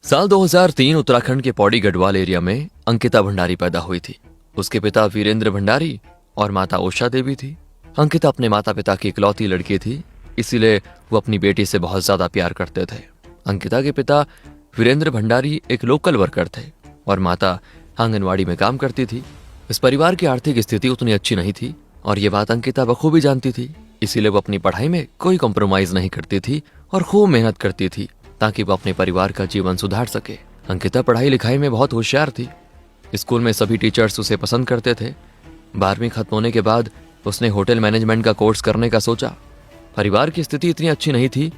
साल 2003 उत्तराखंड के पौड़ी गढ़वाल एरिया में अंकिता भंडारी पैदा हुई थी। उसके पिता वीरेंद्र भंडारी और माता उषा देवी थी। अंकिता अपने माता पिता की इकलौती लड़की थी, इसीलिए वो अपनी बेटी से बहुत ज्यादा प्यार करते थे। अंकिता के पिता वीरेंद्र भंडारी एक लोकल वर्कर थे और माता आंगनवाड़ी में काम करती थी। इस परिवार की आर्थिक स्थिति उतनी अच्छी नहीं थी और ये बात अंकिता बखूबी जानती थी, इसीलिए वो अपनी पढ़ाई में कोई कॉम्प्रोमाइज नहीं करती थी और खूब मेहनत करती थी ताकि वो अपने परिवार का जीवन सुधार सके। अंकिता पढ़ाई लिखाई में बहुत होशियार थी। स्कूल में सभी टीचर्स उसे पसंद करते थे। 12वीं खत्म होने के बाद उसने होटल मैनेजमेंट का कोर्स करने का सोचा। परिवार की स्थिति इतनी अच्छी नहीं थी,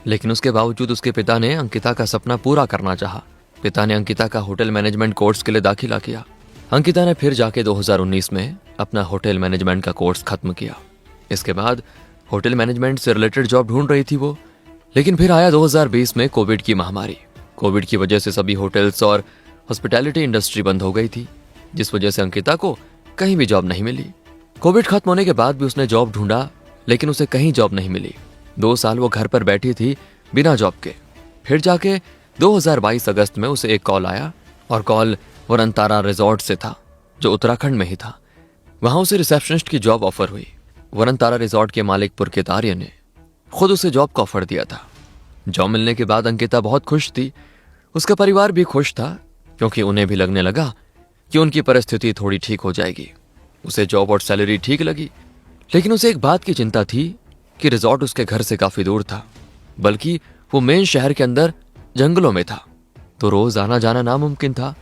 लेकिन उसके बावजूद उसके पिता ने अंकिता का सपना पूरा करना चाहा। पिता ने अंकिता का होटल मैनेजमेंट कोर्स के लिए दाखिला किया। अंकिता ने फिर जाके 2019 में अपना होटल मैनेजमेंट का कोर्स खत्म किया। इसके बाद होटल मैनेजमेंट से रिलेटेड जॉब ढूंढ रही थी वो, लेकिन फिर आया 2020 में कोविड की महामारी। कोविड की वजह से सभी होटल्स और हॉस्पिटैलिटी इंडस्ट्री बंद हो गई थी, जिस वजह से अंकिता को कहीं भी जॉब नहीं मिली। कोविड खत्म होने के बाद भी उसने जॉब ढूंढा, लेकिन उसे कहीं जॉब नहीं मिली। 2 साल वो घर पर बैठी थी बिना जॉब के। फिर जाके 2022 अगस्त में उसे एक कॉल आया और कॉल वरंतारा रिजॉर्ट से था, जो उत्तराखंड में ही था। वहां उसे रिसेप्शनिस्ट की जॉब ऑफर हुई। वरंतारा रिजॉर्ट के मालिक पुरकित आर्य ने खुद उसे जॉब का ऑफर दिया था। जॉब मिलने के बाद अंकिता बहुत खुश थी। उसका परिवार भी खुश था, क्योंकि उन्हें भी लगने लगा कि उनकी परिस्थिति थोड़ी ठीक हो जाएगी। उसे जॉब और सैलरी ठीक लगी, लेकिन उसे एक बात की चिंता थी कि रिजॉर्ट उसके घर से काफी दूर था, बल्कि वो मेन शहर के अंदर जंगलों में था, तो रोज आना जाना नामुमकिन था।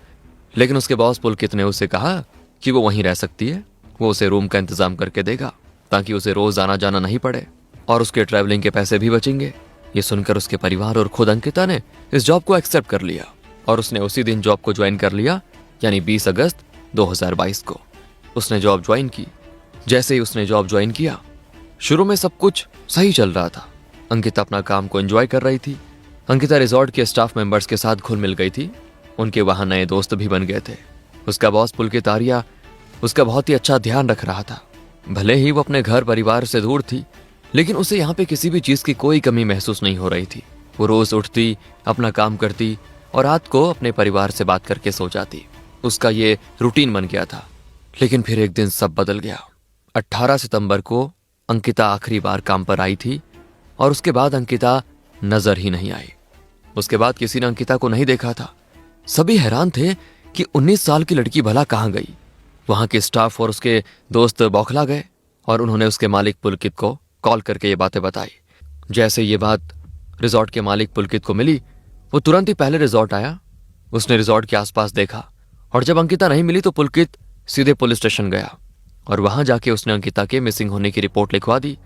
लेकिन उसके बॉस पुलकित ने उसे कहा कि वो वहीं रह सकती है। वो उसे रूम का इंतजाम करके देगा ताकि उसे रोज आना जाना नहीं पड़े और उसके ट्रैवलिंग के पैसे भी बचेंगे। ये सुनकर उसके परिवार और खुद अंकिता ने इस जॉब को एक्सेप्ट कर लिया और उसने उसी दिन जॉब को ज्वाइन कर लिया, यानी 20 अगस्त 2022 को उसने जॉब ज्वाइन की। जैसे ही उसने जॉब ज्वाइन किया, शुरू में सब कुछ सही चल रहा था। अंकिता अपना काम को एंजॉय कर रही थी। अंकिता रिजॉर्ट के स्टाफ मेंबर्स के साथ घुल मिल गई थी। उनके वहां नए दोस्त भी बन गए थे। उसका बॉस पुलकित आर्य उसका बहुत ही अच्छा ध्यान रख रहा था। भले ही वो अपने घर परिवार से दूर थी, लेकिन उसे यहाँ पे किसी भी चीज की कोई कमी महसूस नहीं हो रही थी। वो रोज उठती, अपना काम करती और रात को अपने परिवार से बात करके सो जाती। उसका ये रूटीन बन गया था। लेकिन फिर एक दिन सब बदल गया। 18 सितंबर को अंकिता आखिरी बार काम पर आई थी और उसके बाद अंकिता नजर ही नहीं आई। उसके बाद किसी ने अंकिता को नहीं देखा था। सभी हैरान थे कि 19 साल की लड़की भला कहां गई। वहां के स्टाफ और उसके दोस्त बौखला गए और उन्होंने उसके मालिक पुलकित को कॉल करके ये बातें बताई। जैसे ये बात रिजॉर्ट के मालिक पुलकित को मिली, वो तुरंत ही पहले रिजॉर्ट आया। उसने रिजॉर्ट के आसपास देखा और जब अंकिता नहीं मिली तो पुलकित सीधे पुलिस स्टेशन गया और वहां जाके उसने अंकिता के मिसिंग होने की रिपोर्ट लिखवा दी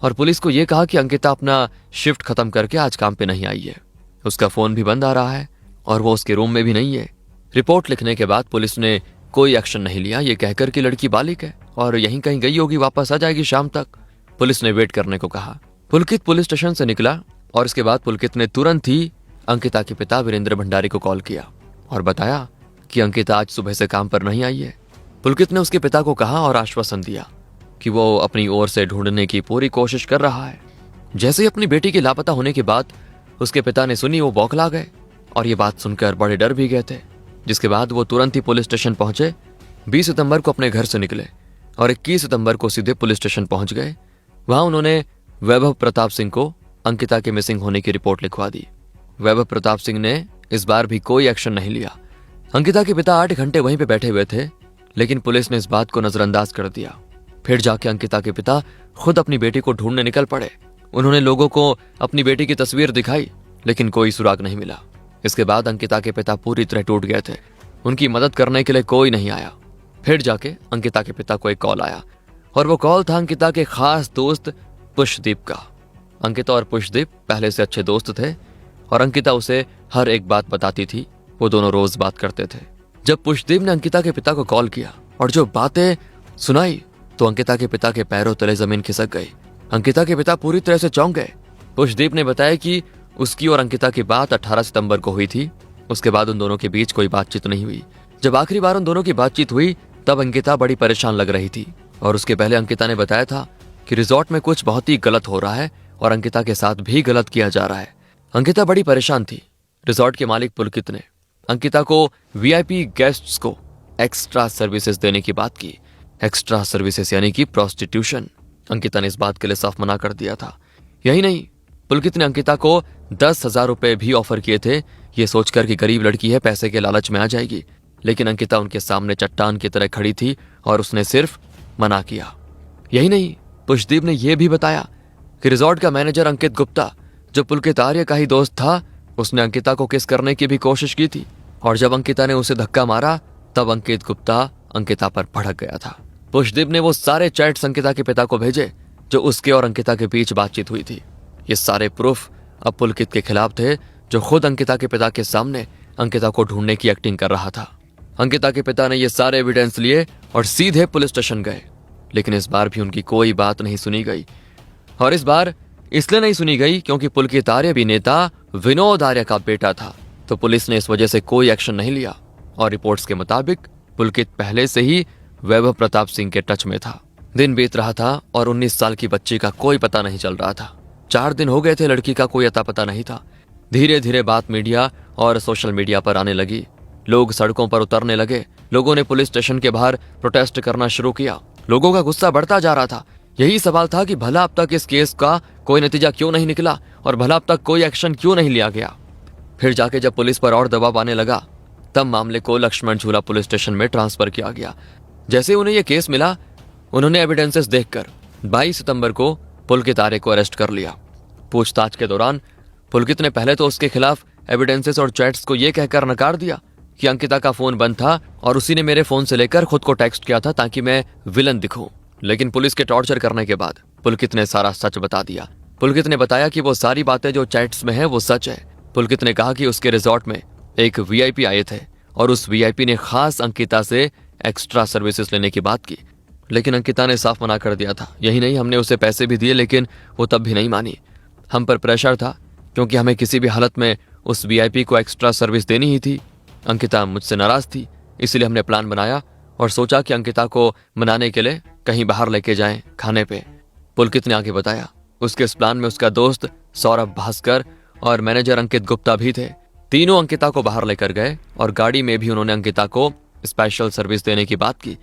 और पुलिस को यह कहा कि अंकिता अपना शिफ्ट खत्म करके आज काम पे नहीं आई है। उसका फोन भी बंद आ रहा है और वो उसके रूम में भी नहीं है। रिपोर्ट लिखने के बाद पुलिस ने कोई एक्शन नहीं लिया, ये कहकर कि लड़की बालिग है और यहीं कहीं गई होगी, वापस आ जाएगी शाम तक। पुलिस ने वेट करने को कहा। पुलकित पुलिस स्टेशन से निकला और इसके बाद पुलकित ने तुरंत ही अंकिता के पिता वीरेंद्र भंडारी को कॉल किया और बताया कि अंकिता आज सुबह से काम पर नहीं आई है। पुलकित ने उसके पिता को कहा और आश्वासन दिया कि वो अपनी ओर से ढूंढने की पूरी कोशिश कर रहा है। जैसे ही अपनी बेटी के लापता होने की बात उसके पिता ने सुनी, वो बौखला गए और ये बात सुनकर बड़े डर भी गए थे। जिसके बाद वो तुरंत ही पुलिस स्टेशन पहुंचे। 20 सितंबर को अपने घर से निकले और 21 सितंबर को सीधे पुलिस स्टेशन पहुंच गए। वहां उन्होंने वैभव प्रताप सिंह को अंकिता के मिसिंग होने की रिपोर्ट लिखवा दी। वैभव प्रताप सिंह ने इस बार भी कोई एक्शन नहीं लिया। अंकिता के पिता 8 घंटे वहीं पे बैठे हुए थे, लेकिन पुलिस ने इस बात को नजरअंदाज कर दिया। फिर जाके अंकिता के पिता खुद अपनी बेटी को ढूंढने निकल पड़े। उन्होंने लोगों को अपनी बेटी की तस्वीर दिखाई, लेकिन कोई सुराग नहीं मिला। इसके बाद अंकिता के पिता पूरी तरह टूट गए थे। उनकी मदद करने के लिए कोई नहीं आया। फिर जाके अंकिता के पिता को एक कॉल आया और वो कॉल था अंकिता के खास दोस्त पुष्पदीप का। अंकिता और पुष्पदीप पहले से अच्छे दोस्त थे और अंकिता उसे हर एक बात बताती थी। वो दोनों रोज बात करते थे। जब पुष्पदीप ने अंकिता के पिता को कॉल किया और जो बातें सुनाई, तो अंकिता के पिता के पैरों तले जमीन खिसक गई। अंकिता के पिता पूरी तरह से चौंक गए। पुष्पदीप ने बताया कि उसकी और अंकिता की बात 18 सितंबर को हुई थी। उसके बाद उन दोनों के बीच कोई बातचीत नहीं हुई। जब आखिरी बार उन दोनों की बातचीत हुई, तब अंकिता बड़ी परेशान लग रही थी और उसके पहले अंकिता ने बताया था कि रिजॉर्ट में कुछ बहुत ही गलत हो रहा है और अंकिता के साथ भी गलत किया जा रहा है। अंकिता बड़ी परेशान थी, रिजॉर्ट के मालिक पुलकित ने अंकिता को वीआईपी गेस्ट्स को एक्स्ट्रा सर्विसेज देने की बात की। एक्स्ट्रा सर्विसेज यानी कि प्रोस्टिट्यूशन। अंकिता ने इस बात के लिए साफ मना कर दिया था। यही नहीं, पुलकित ने अंकिता को 10,000 रुपए भी ऑफर किए थे, ये सोचकर कि गरीब लड़की है, पैसे के लालच में आ जाएगी। लेकिन अंकिता उनके सामने चट्टान की तरह खड़ी थी और उसने सिर्फ मना किया। यही नहीं, पुष्पदीप ने यह भी बताया कि रिजॉर्ट का मैनेजर अंकित गुप्ता, जो पुलकित आर्य का ही दोस्त था, उसने अंकिता को किस करने की भी कोशिश की थी। और जब अंकिता ने उसे धक्का मारा तब अंकित गुप्ता अंकिता पर भड़क गया था। पुष्पदीप ने वो सारे चैट्स अंकिता के पिता को भेजे जो उसके और अंकिता के बीच बातचीत हुई थी। ये सारे प्रूफ अब पुलकित के खिलाफ थे, जो खुद अंकिता के पिता के सामने अंकिता को ढूंढने की एक्टिंग कर रहा था। अंकिता के पिता ने ये सारे एविडेंस लिए और सीधे पुलिस स्टेशन गए। लेकिन इस बार भी उनकी कोई बात नहीं सुनी गई। और इस बार इसलिए नहीं सुनी गई क्योंकि पुलकित आर्य भी नेता विनोद आर्य का बेटा था, तो पुलिस ने इस वजह से कोई एक्शन नहीं लिया। और रिपोर्ट्स के मुताबिक पुलकित पहले से ही वैभव प्रताप सिंह के टच में था। दिन बीत रहा था और 19 साल की बच्ची का कोई पता नहीं चल रहा था। 4 दिन हो गए थे, लड़की का कोई अता पता नहीं था। धीरे धीरे बात मीडिया और सोशल मीडिया पर आने लगी। लोग सड़कों पर उतरने लगे। लोगों ने पुलिस स्टेशन के बाहर प्रोटेस्ट करना शुरू किया। लोगों का गुस्सा बढ़ता जा रहा था। यही सवाल था कि भला अब तक इस केस का कोई नतीजा क्यों नहीं निकला और भला अब तक कोई एक्शन क्यों नहीं लिया गया। फिर जाके जब पुलिस पर और दबाव आने लगा तब मामले को लक्ष्मण झूला पुलिस स्टेशन में ट्रांसफर किया गया। जैसे उन्हें यह केस मिला, उन्होंने एविडेंसेस देखकर 22 सितंबर को पुलकित आर्य को अरेस्ट कर लिया। पूछताछ के दौरान पुलकित ने पहले तो उसके खिलाफ एविडेंसेस और चैट्स को यह कहकर नकार दिया कि अंकिता का फोन बंद था और उसी ने मेरे फोन से लेकर खुद को टेक्स्ट किया था ताकि मैं विलन दिखूं। लेकिन पुलिस के टॉर्चर करने के बाद पुलकित ने सारा सच बता दिया। पुलकित ने बताया कि वो सारी बातें जो चैट्स में है वो सच है। पुलकित ने कहा कि उसके रिजॉर्ट में एक वीआईपी आए थे और उस वीआईपी ने खास अंकिता से एक्स्ट्रा सर्विसेज लेने की बात की। लेकिन अंकिता ने साफ मना कर दिया था। यही नहीं, हमने उसे पैसे भी दिए लेकिन वो तब भी नहीं मानी। हम पर प्रेशर था क्योंकि हमें किसी भी हालत में उस वीआईपी को एक्स्ट्रा सर्विस देनी ही थी। अंकिता मुझसे नाराज थी, इसलिए हमने प्लान बनाया और सोचा कि अंकिता को मनाने के लिए कहीं बाहर लेके जाएं खाने पे। पुलकित ने आगे बताया उसके इस प्लान में उसका दोस्त सौरभ भास्कर और मैनेजर अंकित गुप्ता भी थे। तीनों अंकिता को बाहर लेकर गए और गाड़ी में भी उन्होंने अंकिता को स्पेशल सर्विस देने की बात की।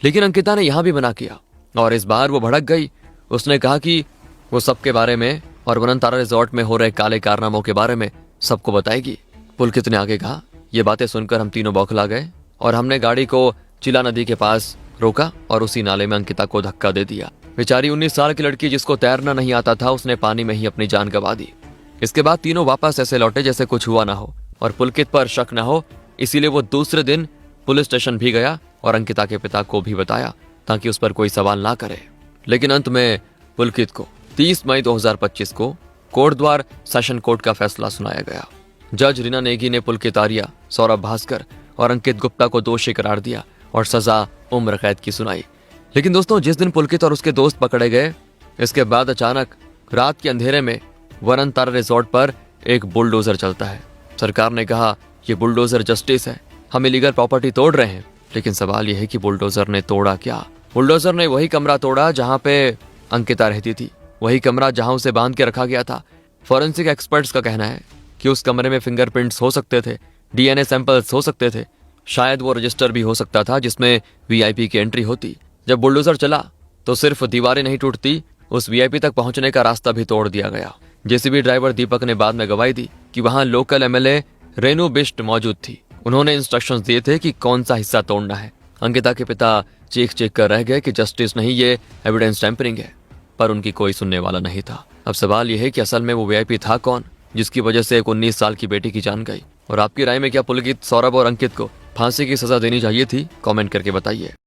लेकिन अंकिता ने यहां भी मना किया और इस बार वो भड़क गई। उसने कहा कि वो सबके बारे में और वनतारा रिजॉर्ट में हो रहे काले कारनामों के बारे में सबको बताएगी। पुलकित ने आगे कहा, ये बातें सुनकर हम तीनों बौखला गए और हमने गाड़ी को चिला नदी के पास रोका और उसी नाले में अंकिता को धक्का दे दिया। बेचारी 19 साल की लड़की जिसको तैरना नहीं आता था, उसने पानी में ही अपनी जान गंवा दी। इसके बाद तीनों वापस ऐसे लौटे जैसे कुछ हुआ ना हो और पुलकित पर शक ना हो, इसीलिए वो दूसरे दिन पुलिस स्टेशन भी गया और अंकिता के पिता को भी बताया ताकि उस पर कोई सवाल ना करे। लेकिन अंत में पुलकित को 30 मई 2025 को कोटद्वार सेशन कोर्ट का फैसला सुनाया गया। जज रीना नेगी ने पुलकित आर्य, सौरभ भास्कर और अंकित गुप्ता को दोषी करार दिया और सजा उम्र कैद की सुनाई। लेकिन दोस्तों, जिस दिन पुलकित और उसके दोस्त पकड़े गए, इसके बाद अचानक रात के अंधेरे में वनतारा रिजॉर्ट पर एक बुलडोजर चलता है। सरकार ने कहा ये बुलडोजर जस्टिस है, हम इलीगल प्रॉपर्टी तोड़ रहे हैं। लेकिन सवाल यह है कि बुलडोजर ने तोड़ा क्या? बुलडोजर ने वही कमरा तोड़ा जहां पे अंकिता रहती थी, वही कमरा जहां उसे बांध के रखा गया था। फॉरेंसिक एक्सपर्ट्स का कहना है कि उस कमरे में फिंगरप्रिंट्स हो सकते थे, डीएनए सैंपल्स हो सकते थे, शायद वो रजिस्टर भी हो सकता था जिसमें वीआईपी की एंट्री होती। जब बुलडोजर चला तो सिर्फ दीवारें नहीं टूटती, उस वीआईपी तक पहुंचने का रास्ता भी तोड़ दिया गया। जेसीबी ड्राइवर दीपक ने बाद में गवाही दी कि वहां लोकल एमएलए रेनू बिष्ट मौजूद थी। उन्होंने इंस्ट्रक्शंस दिए थे कि कौन सा हिस्सा तोड़ना है। अंकिता के पिता चीख कर रह गए कि जस्टिस नहीं, ये एविडेंस टैंपरिंग है, पर उनकी कोई सुनने वाला नहीं था। अब सवाल यह है कि असल में वो वीआईपी था कौन जिसकी वजह से एक 19 साल की बेटी की जान गई? और आपकी राय में क्या पुलकित, सौरभ और अंकित को फांसी की सजा देनी चाहिए थी? कमेंट करके बताइए।